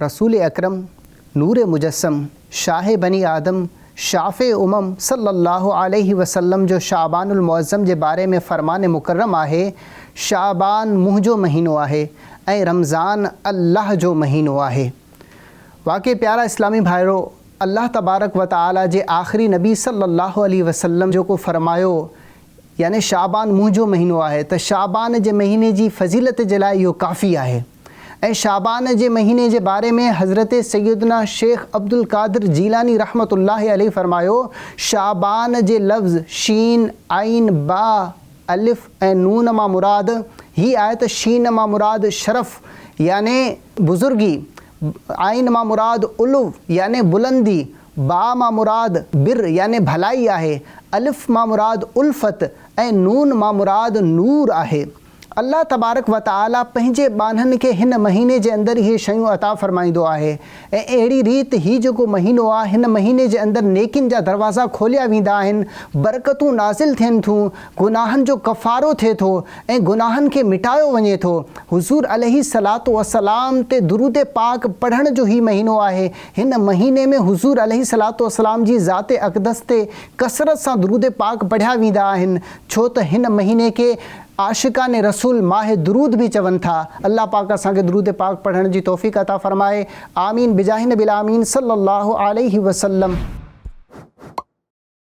रसूल अकरम नूर मुजस्सम शाह बनी आदम शाफ़े उमम सल्लल्लाहु अलैहि वसल्लम जो शाबानुल मुअज़्ज़म जे बारे में फ़रमान मुकर्रम आहे। शाबान मुंह जो महीनो आहे ऐं रमज़ान अल्लाह जो महीनो आहे। वाक़ई प्यारा इस्लामी भाइरो, अल्लाह तबारक व तआला जे आख़िरी नबी सल्लल्लाहु अलैहि वसल्लम जो को फ़रमायो यानी शाबान मुंह जो महीनो आहे त शाबान जे महीने जी फ़ज़ीलत जे लाइ इहो काफ़ी आहे। ऐं शाबान जे महीने जे बारे में हज़रत सैयदना शेख अब्दुल क़ादिर जीलानी रहमतुल्लाहि अलैहि फ़रमायो, शाबान जे लफ़्ज़ शीन आइन बा अलिफ़ ऐं नून मां मुराद ही आहे त शीन मां मुराद शरफ़ याने बुज़ुर्गी, आइन मां मुराद उलुव याने बुलंदी, बा मां मुराद बिर याने भलाई आहे, अलिफ़ मां मुराद उल्फ़त ऐं नून मां मुराद नूर आहे। अल्लाह तबारक व तआला पंहिंजे ॿाननि खे हिन महीने जे अंदरि इहे शयूं अता फ़रमाईंदो आहे। ऐं अहिड़ी रीति ही जेको महीनो आहे, हिन महीने जे अंदरि नेकिन जा दरवाज़ा खोलिया वेंदा आहिनि, बरकतूं नाज़िल थियनि थियूं, गुनाहनि जो कफ़ारो थिए थो ऐं गुनाहनि खे मिटायो वञे थो। हुज़ूर अलैहि सलातो वसलाम ते दुरूद पाक पढ़ण जो ही महीनो आहे। हिन महीने में हुज़ूर अलैहि सलातो वसलाम जी ज़ाते अक़दस ते कसरत सां दुरूद पाक पढ़िया वेंदा आहिनि, छो त हिन महीने के आशिकाने रसूल माह दुरूद भी चवन था। अल्लाह पाक असांखे दुरूद पाक पढ़ण जी तौफ़ीक़ अता फ़रमाए। आमीन बिजाहि नबिल आमीन सल्लल्लाहु अलैहि वसल्लम।